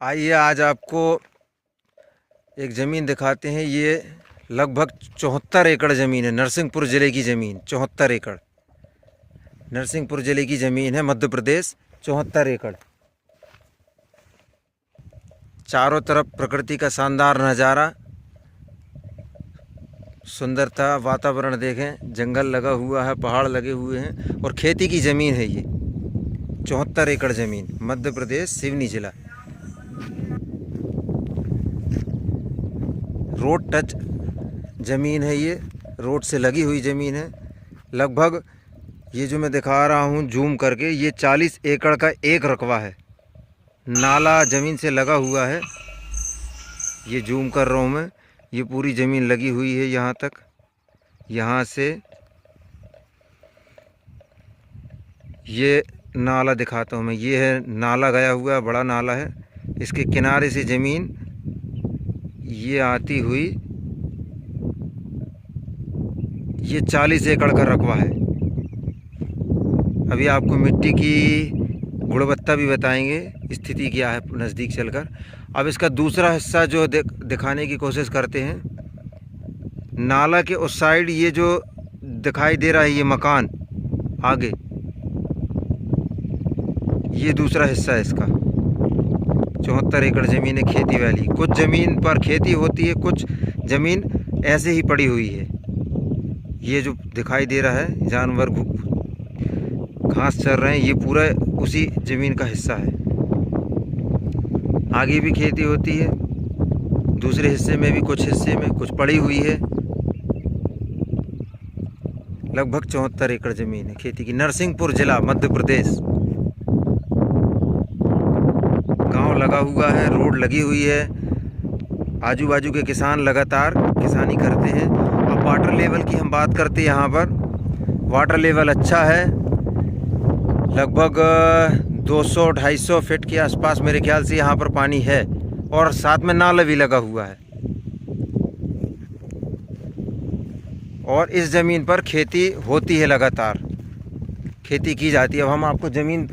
आइए आज आपको एक ज़मीन दिखाते हैं। ये लगभग 74 एकड़ ज़मीन है। नरसिंहपुर ज़िले की ज़मीन 74 एकड़। नरसिंहपुर ज़िले की ज़मीन है, मध्य प्रदेश। 74 एकड़। चारों तरफ प्रकृति का शानदार नज़ारा, सुंदरता, वातावरण देखें। जंगल लगा हुआ है, पहाड़ लगे हुए हैं और खेती की ज़मीन है ये। 74 एकड़ ज़मीन, मध्य प्रदेश, सिवनी ज़िला। रोड टच ज़मीन है ये, रोड से लगी हुई ज़मीन है। लगभग ये जो मैं दिखा रहा हूँ जूम करके, ये 40 एकड़ का एक रकबा है। नाला ज़मीन से लगा हुआ है, ये जूम कर रहा हूँ मैं। ये पूरी ज़मीन लगी हुई है यहाँ तक। यहाँ से ये नाला दिखाता हूँ मैं। ये है नाला गया हुआ है, बड़ा नाला है। इसके किनारे से ज़मीन ये आती हुई, ये 40 एकड़ का रकबा है। अभी आपको मिट्टी की गुणवत्ता भी बताएंगे, स्थिति क्या है नज़दीक चलकर। अब इसका दूसरा हिस्सा जो दिखाने की कोशिश करते हैं। नाला के उस साइड ये जो दिखाई दे रहा है, ये मकान आगे, ये दूसरा हिस्सा है इसका। 74 एकड़ ज़मीन है खेती वाली। कुछ ज़मीन पर खेती होती है, कुछ ज़मीन ऐसे ही पड़ी हुई है। ये जो दिखाई दे रहा है, जानवर घास चर रहे हैं, ये पूरा उसी ज़मीन का हिस्सा है। आगे भी खेती होती है, दूसरे हिस्से में भी, कुछ हिस्से में कुछ पड़ी हुई है। लगभग 74 एकड़ ज़मीन है खेती की। नरसिंहपुर ज़िला, मध्य प्रदेश। गांव लगा हुआ है, रोड लगी हुई है। आजू बाजू के किसान लगातार किसानी करते हैं। अब वाटर लेवल की हम बात करते हैं। यहाँ पर वाटर लेवल अच्छा है, लगभग 200-250 फीट के आसपास मेरे ख्याल से यहाँ पर पानी है। और साथ में नाला भी लगा हुआ है। और इस ज़मीन पर खेती होती है, लगातार खेती की जाती है। अब हम आपको ज़मीन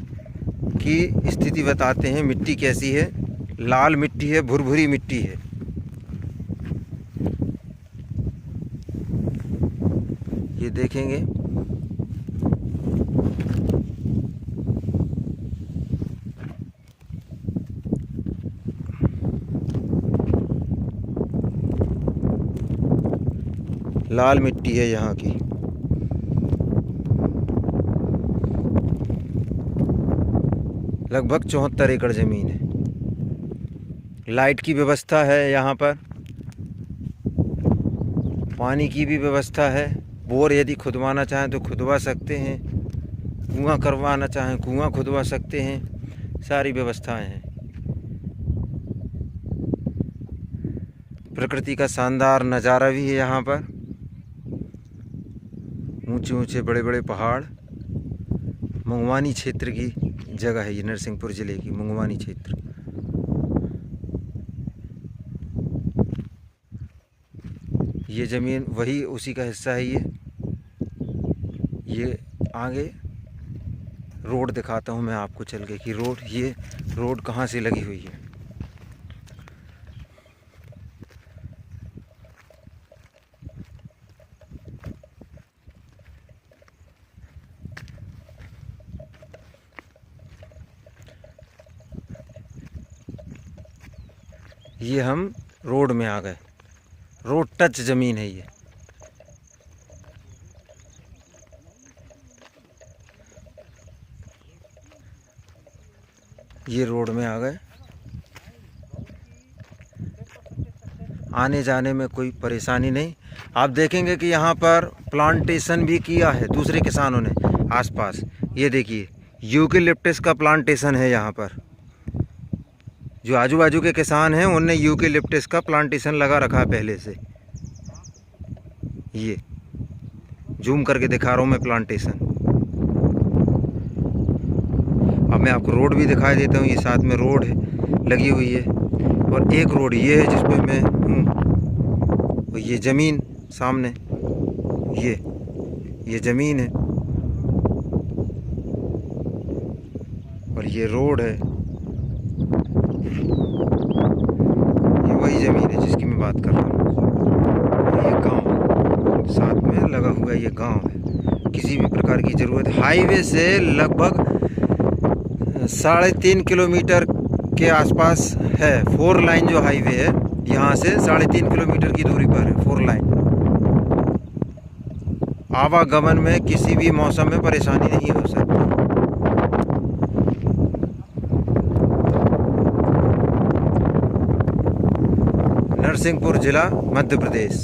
की स्थिति बताते हैं। मिट्टी कैसी है? लाल मिट्टी है, भुरभुरी मिट्टी है। ये देखेंगे, लाल मिट्टी है यहाँ की। लगभग 74 एकड़ ज़मीन है। लाइट की व्यवस्था है यहाँ पर, पानी की भी व्यवस्था है। बोर यदि खुदवाना चाहें तो खुदवा सकते हैं, कुआं करवाना चाहें कुआं खुदवा सकते हैं। सारी व्यवस्थाएं हैं। प्रकृति का शानदार नज़ारा भी है यहाँ पर। ऊंचे ऊंचे बड़े बड़े पहाड़। मंगवानी क्षेत्र की जगह है ये, नरसिंहपुर ज़िले की मंगवानी क्षेत्र। ये ज़मीन वही उसी का हिस्सा है। ये आगे रोड दिखाता हूँ मैं आपको चल के कि रोड, ये रोड कहाँ से लगी हुई है। ये हम रोड में आ गए। रोड टच ज़मीन है ये। ये रोड में आ गए। आने जाने में कोई परेशानी नहीं। आप देखेंगे कि यहाँ पर प्लांटेशन भी किया है दूसरे किसानों ने आसपास। ये देखिए, यूकेलिप्टस का प्लांटेशन है यहाँ पर। जो आजू बाजू के किसान हैं उनने यूकेलिप्टस का प्लांटेशन लगा रखा है पहले से। ये जूम करके दिखा रहा हूँ मैं प्लांटेशन। अब मैं आपको रोड भी दिखाई देता हूँ। ये साथ में रोड है, लगी हुई है। और एक रोड ये है जिस पे मैं हूँ। और ये ज़मीन सामने, ये ज़मीन है और ये रोड है। ये वही ज़मीन है जिसकी मैं बात कर रहा हूँ। ये गांव साथ में लगा हुआ ये गांव है। किसी भी प्रकार की ज़रूरत हाईवे से लगभग 3.5 किलोमीटर के आसपास है। 4 लाइन जो हाईवे है यहाँ से 3.5 किलोमीटर की दूरी पर है 4 लाइन। आवागमन में किसी भी मौसम में परेशानी नहीं हो सकती। नरसिंहपुर जिला, मध्य प्रदेश।